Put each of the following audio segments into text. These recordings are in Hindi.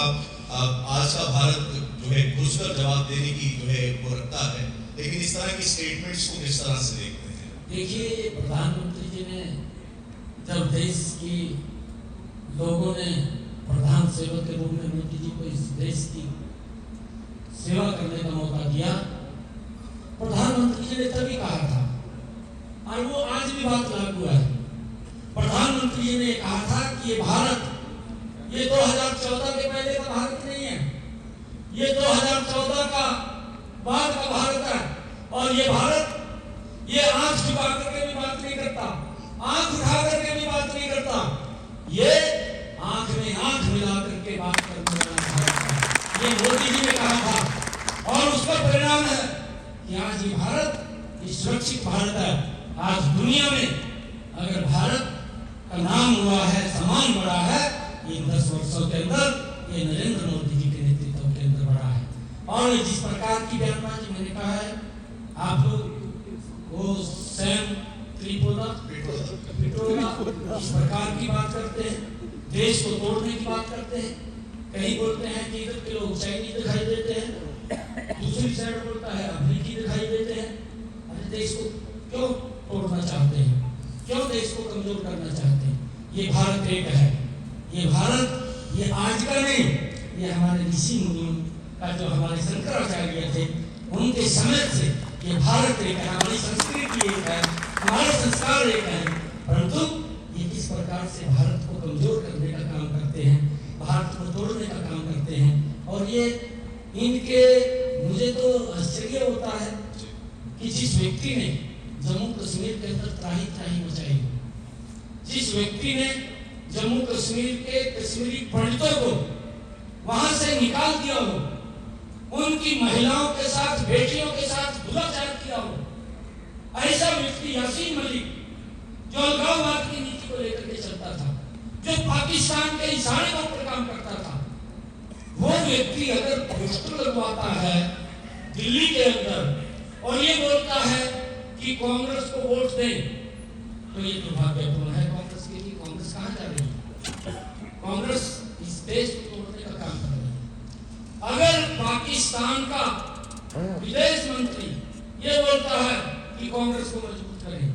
आज का भारत जो है घुसकर जवाब देने की जो है वो रखता है, लेकिन इस तरह की स्टेटमेंट्स को किस तरह से देखते हैं? देखिए, प्रधानमंत्री जी ने जब देश की लोगों ने प्रधान सेवक के रूप में मोदी जी को इस देश की सेवा करने का मौका दिया, प्रधानमंत्री जी ने तभी कहा था और वो आज भी बात लागू है। प्रधानमंत्री जी ने कहा था कि ये भारत, ये 2014 के पहले का भारत नहीं है, ये 2014 का बाद का भारत है। और ये भारत, ये आंख झुका करके भी बात नहीं करता, आंख उठा करके भी बात नहीं करता, ये आंख में आंख मिला करके बात करने वाला भारत, ये मोदी जी ने कहा था। और उसका परिणाम है कि आज ये भारत, ये सुरक्षित भारत है। आज दुनिया में अगर भारत का नाम हुआ है, सम्मान बढ़ा है, इन 10 वर्षों के अंदर ये नरेंद्र मोदी जी के नेतृत्व के अंदर बढ़ा है। और जिस प्रकार की बयानबाजी मैंने कहा है, आप लोग वो सैम पिट्रोदा इस प्रकार की बात करते हैं, देश को तोड़ने की बात करते हैं। कहीं बोलते हैं कि इधर के लोग चाइनीज दिखाई देते हैं, दूसरी साइड बोलता है अफ्रीकी दिखाई देते हैं। अरे देश को क्यों तोड़ना चाहते हैं, क्यों देश को कमजोर करना चाहते हैं? ये भारत एक है, ये भारत ये आज का नहीं, ये हमारे ऋषि मुनियों का, जो हमारे शंकराचार्य थे, उनके समय से ये भारत एक है, हमारी संस्कृति एक है, हमारे संस्कार एक है। परंतु ये किस प्रकार से भारत को कमजोर करने का काम करते हैं, भारत को तोड़ने का काम करते हैं। और ये इनके, मुझे तो आश्चर्य होता है कि जिस व्यक्ति ने जम्मू कश्मीर के अंदर त्राही त्राही मचाई, जिस व्यक्ति ने जम्मू कश्मीर के कश्मीरी पंडितों को वहां से निकाल दिया हो, उनकी महिलाओं के साथ, बेटियों के साथ दुराचार किया हो, ऐसा व्यक्ति यासीन मलिक, जो अलगाववाद की नीति को लेकर के चलता था, जो पाकिस्तान के इशारे के ऊपर काम करता था, वो व्यक्ति अगर पोस्टर लगवाता है दिल्ली के अंदर और ये बोलता है कि कांग्रेस को वोट दें, तो ये दुर्भाग्यपूर्ण है कांग्रेस के लिए। कांग्रेस कहां जा रही है? कांग्रेस इस देश को तोड़ने का काम कर रही है। अगर पाकिस्तान का विदेश मंत्री ये बोलता है कि कांग्रेस को मजबूत करें,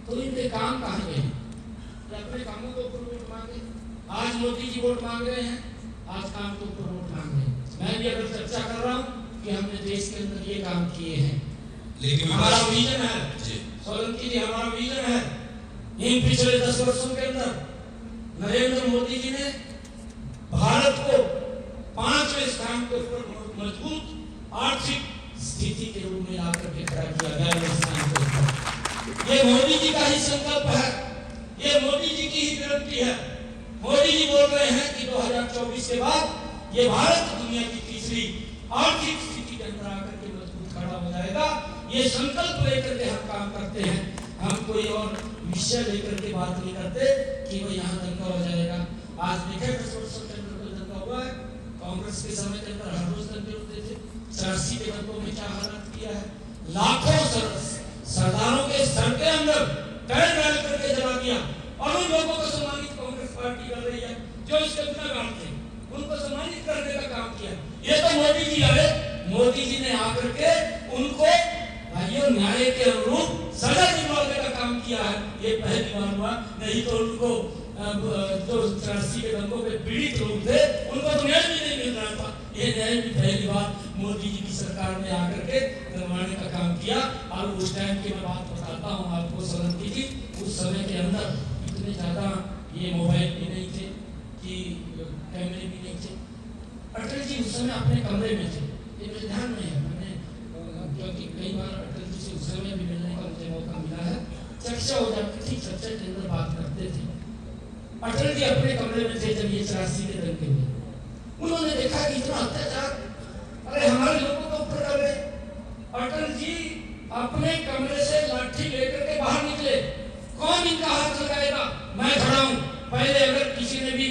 तो इनके काम कहां गए? अपने कामों के ऊपर वोट मांगे। आज मोदी जी वोट मांग रहे हैं, आज काम के ऊपर वोट मांग रहे हैं। मैं भी अगर चर्चा कर रहा हूं कि हमने देश के अंदर ये काम किए हैं, लेकिन हमारा विजन है सोलंकी जी, हमारा विजन है। इन पिछले 10 वर्षों के अंदर नरेंद्र मोदी जी ने भारत को 5वें स्थान के ऊपर मजबूत आर्थिक स्थिति के रूप में लाकर के खड़ा किया गया। ये मोदी जी का ही संकल्प है, ये मोदी जी की ही गारंटी है। मोदी जी बोल रहे हैं कि 2024 के बाद ये भारत दुनिया की तीसरी आर्थिक स्थिति के अंदर आकर के मजबूत खड़ा हो जाएगा। ये संकल्प लेकर के हम काम करते हैं, हम कोई और विषय लेकर के बात नहीं करते कि वो यहाँ दंगा हो जाएगा। आज देखे 10 वर्षों के अंदर कोई दंगा हुआ है? कांग्रेस के समय के अंदर हर रोज दंगे होते थे। 84 के दंगों में क्या हालत किया है? लाखों सरदारों के सर के अंदर पैर डाल करके जला दिया। और उन लोगों को सम्मानित कांग्रेस पार्टी कर रही है जो इसके गुनाहगार थे, उनको सम्मानित करने का काम किया। ये तो मोदी जी आए, मोदी जी ने आकर के उनको भाइयों न्याय के अनुरूप सजा दिलवाने का काम किया है। ये पहली बार हुआ, नहीं तो उनको जो 84 के दंगों के पीड़ित लोग थे उनको तो न्याय भी नहीं मिल रहा था। ये न्याय भी पहली बार मोदी जी की सरकार ने आकर के दिलवाने का काम किया। और उस टाइम की मैं बात बताता हूँ आपको सोलंकी जी, उस समय के अंदर इतने ज्यादा ये मोबाइल भी नहीं थे, कि कैमरे भी नहीं थे। अटल जी उस समय अपने कमरे में थे, ये मेरे ध्यान में है, मैंने क्योंकि कई बार अटल जी से उस समय भी मिलने का मुझे मौका मिला है, चर्चा हो जाती थी, चर्चा के अंदर बात करते थे। अटल जी अपने कमरे में थे जब ये 84 के दंगे हुए, उन्होंने देखा कि इतना अत्याचार अरे हमारे लोगों के ऊपर कर रहे। अटल जी अपने कमरे से लाठी लेकर के बाहर निकले, कौन इनका हाथ लगाएगा? मैं खड़ा हूं, पहले अगर किसी ने भी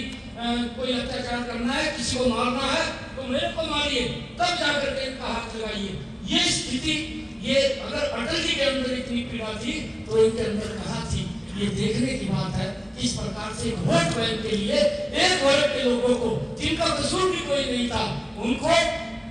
कोई अत्याचार करना है, किसी को मारना है तो मेरे को मारिए, तब जाकर के इनका हाथ लगाइए। ये स्थिति, ये अगर अटल जी के अंदर इतनी पीड़ा थी तो इनके अंदर कहां थी? ये देखने की बात है कि इस प्रकार से वोट बैंक के लिए एक वर्ग के लोगों को जिनका कसूर भी कोई नहीं था, उनको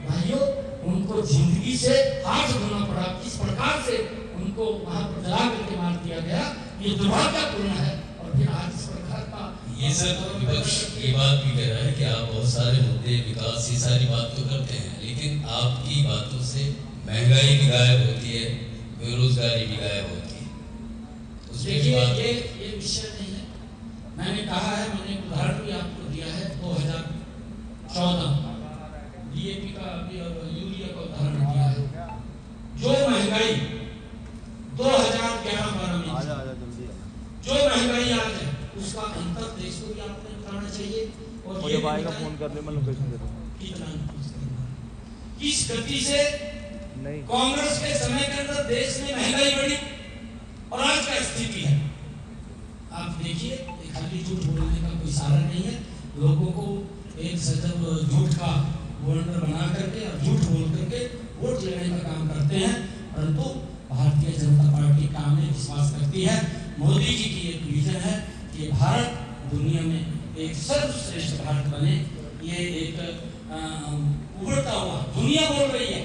भाइयों उनको जिंदगी से हाथ धोना पड़ा। किस प्रकार से उनको वहां पर जला करके मार दिया गया, ये दुर्भाग्यपूर्ण है। और फिर आज इस प्रकार का ये सब विपक्ष ये बात भी कह रहा है कि आप बहुत सारे मुद्दे विकास ये सारी बात तो करते हैं, लेकिन आपकी बातों से महंगाई भी गायब होती है, बेरोजगारी भी गायब होती है। देखिए ये विषय नहीं है। मैंने कहा है, मैंने उदाहरण भी आपको दिया है 2014 डीएपी का यूरिया का उदाहरण दिया है। जो महंगाई 2011-12 में जो महंगाई आज है उसका अंतर देश को भी आपने बताना चाहिए। और मुझे भाई का फोन कर ले, मैं लोकेशन दे दूं। कितना किस गति से नहीं कांग्रेस के समय के अंदर देश में महंगाई बढ़ी और आज क्या स्थिति है आप देखिए। खाली झूठ बोलने का कोई सहारा नहीं है। लोगों को एक सजग झूठ का वर्णन बना करके और झूठ बोल करके वोट लेने का काम करते हैं, परंतु भारतीय जनता पार्टी काम में विश्वास करती है। मोदी जी की एक विजन है कि भारत दुनिया में एक सर्वश्रेष्ठ भारत बने। ये एक उभरता हुआ दुनिया बोल रही है,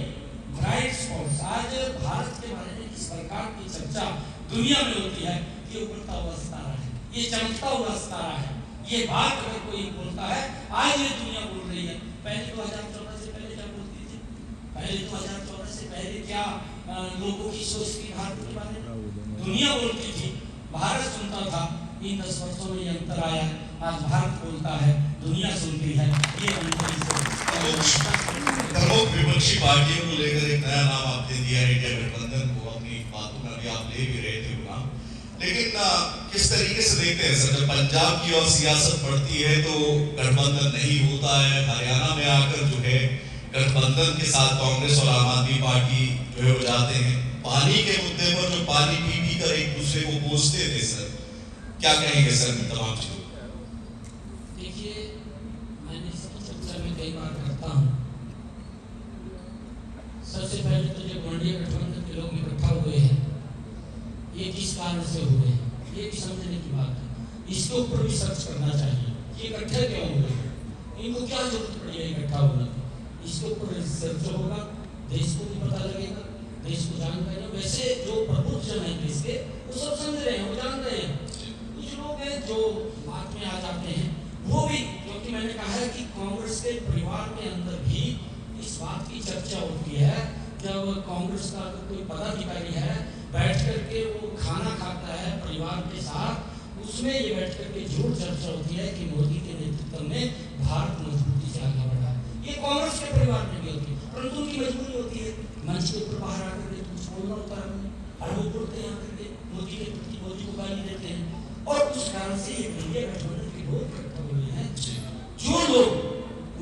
ब्राइट स्पॉट्स। आज भारत के बारे में इस प्रकार की चर्चा दुनिया में होती है कि उभरता हुआ सितारा है, ये चमकता हुआ सितारा है। ये बात अगर कोई बोलता है, आज ये दुनिया बोल रही है। पहले 2014 से पहले क्या बोलती थी? पहले 2014 से पहले क्या लोगों की सोच थी भारत के बारे में? दुनिया बोलती थी, भारत सुनता था। इन 10 वर्षों में ये अंतर आया है। आज भारत बोलता है, दुनिया सुनती है। ये प्रमुख विपक्षी पार्टियों को लेकर एक नया नाम आपने दिया है, इंडिया गठबंधन को। अपनी बातों में अभी आप ले भी रहे थे वो नाम, लेकिन किस तरीके से देखते हैं सर, जब पंजाब की और सियासत बढ़ती है तो गठबंधन नहीं होता है, हरियाणा में आकर जो है गठबंधन के साथ कांग्रेस और आम आदमी पार्टी जो है हो जाते हैं। पानी के मुद्दे पर जो पानी पी कर एक दूसरे को कोसते थे सर, क्या कहेंगे सर इन तमाम चीजों? देखिए, मैंने इसकी चर्चा में कई बार करता हूँ। सबसे पहले तो जब इंडिया गठबंधन के लोग इकट्ठा हुए हैं, ये किस कारण से हुए हैं, ये भी समझने की बात है। इसके ऊपर भी सर्च करना चाहिए, ये इकट्ठे क्यों हुए, इनको क्या जरूरत पड़ी है इकट्ठा होने की। इसके ऊपर रिसर्च होगा, देश को भी पता लगेगा, देश को जानकारी। वैसे जो प्रबुद्ध जन है देश के, वो सब समझ रहे हैं, वो जान रहे हैं। कुछ लोग हैं जो बात में आ जाते हैं, वो भी, क्योंकि मैंने कहा है कि कांग्रेस के परिवार के अंदर भी इस बात की चर्चा होती है। जब कांग्रेस का अगर कोई पदाधिकारी है, बैठ करके वो खाना खाता है परिवार के साथ, उसमें ये बैठ करके जरूर चर्चा होती है कि मोदी के नेतृत्व में भारत मजबूती से आगे बढ़ा है। ये कांग्रेस के परिवार में भी होती है, परंतु उनकी मजबूरी होती है मंच के ऊपर बाहर आकर के कुछ बोलना होता है उन्हें, और वो बोलते हैं आकर के मोदी के प्रति, मोदी को गाली देते हैं। और उस कारण से ये इंडिया गठबंधन के लोग इकट्ठा हुए हैं। जो लोग,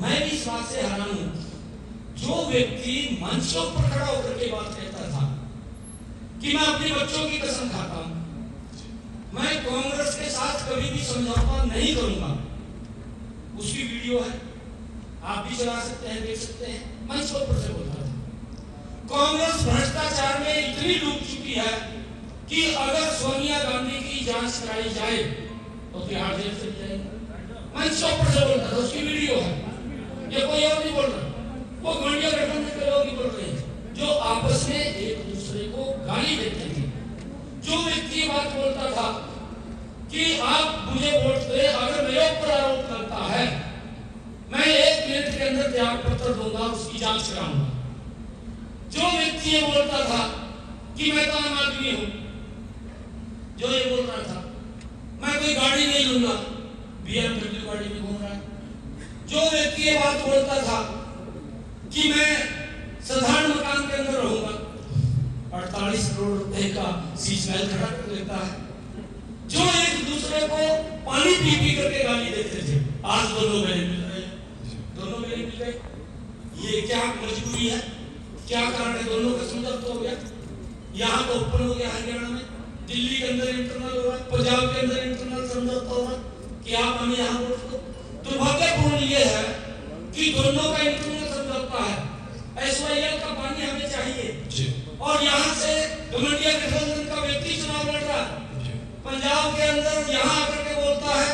मैं भी इस बात से हैरान हूं, जो व्यक्ति मंच के ऊपर खड़ा होकर के बात कहता था कि मैं अपने बच्चों की कसम खाता हूं, मैं कांग्रेस के साथ कभी भी समझौता नहीं करूंगा, उसकी वीडियो है, आप भी चला सकते हैं, देख सकते हैं। मंच के ऊपर से बोलता था कांग्रेस भ्रष्टाचार में इतनी डूब चुकी है कि अगर सोनिया गांधी की जांच कराई जाए तो तिहाड़ जेल चली जाएगी। मंच के ऊपर से बोलता था, उसकी वीडियो है, ये कोई और नहीं बोल रहा, वो इंडिया गठबंधन के लोग ही बोल रहे हैं, जो आपस में एक दूसरे को गाली देते थे। जो व्यक्ति बात बोलता था कि आप मुझे वोट दें, अगर मेरे ऊपर आरोप करता है, मैं 1 मिनट के अंदर त्याग पत्र दूंगा, उसकी जांच कराऊंगा। जो व्यक्ति ये बोलता था कि मैं तो आम आदमी हूं, जो ये बोल रहा था मैं कोई गाड़ी नहीं लूंगा, BMW गाड़ी में घूम रहा है। जो व्यक्ति ये बात बोलता था कि मैं साधारण मकान के अंदर रहूंगा, 48 करोड़ रुपए का शीश महल खड़ा कर लेता है। जो एक दूसरे को पानी पी पी करके गाली देते थे, आज दोनों मेरे मिल रहे हैं, दोनों मेरे मिल गए। ये क्या मजबूरी है, क्या कारण है? दोनों का समझौता हो गया, यहाँ तो ओपन हो गया, हरियाणा में, दिल्ली के अंदर इंटरनल हो रहा है, पंजाब के अंदर इंटरनल समझौता हो रहा है कि आप हमें यहाँ वोट दो। दुर्भाग्यपूर्ण ये है कि दोनों का इंटरनल समझौता है, SYL का पानी हमें चाहिए और यहाँ से इंडिया गठबंधन का व्यक्ति चुनाव लड़ रहा है। पंजाब के अंदर यहाँ आकर के बोलता है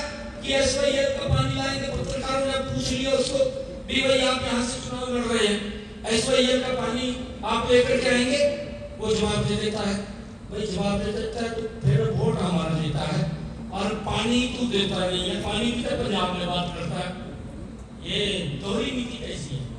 कि एसवाईएल का पानी लाएंगे। पत्रकारों ने पूछ लिया उसको भी, भाई आप यहाँ से चुनाव लड़ रहे हैं, एसवाईएल का पानी आप लेकर के आएंगे? वो जवाब दे देता है, भाई जवाब दे देता है तो फिर वोट हमारा देता है और पानी तू देता नहीं है, पानी भी तो पंजाब में बात करता है। ये दोहरी नीति कैसी है?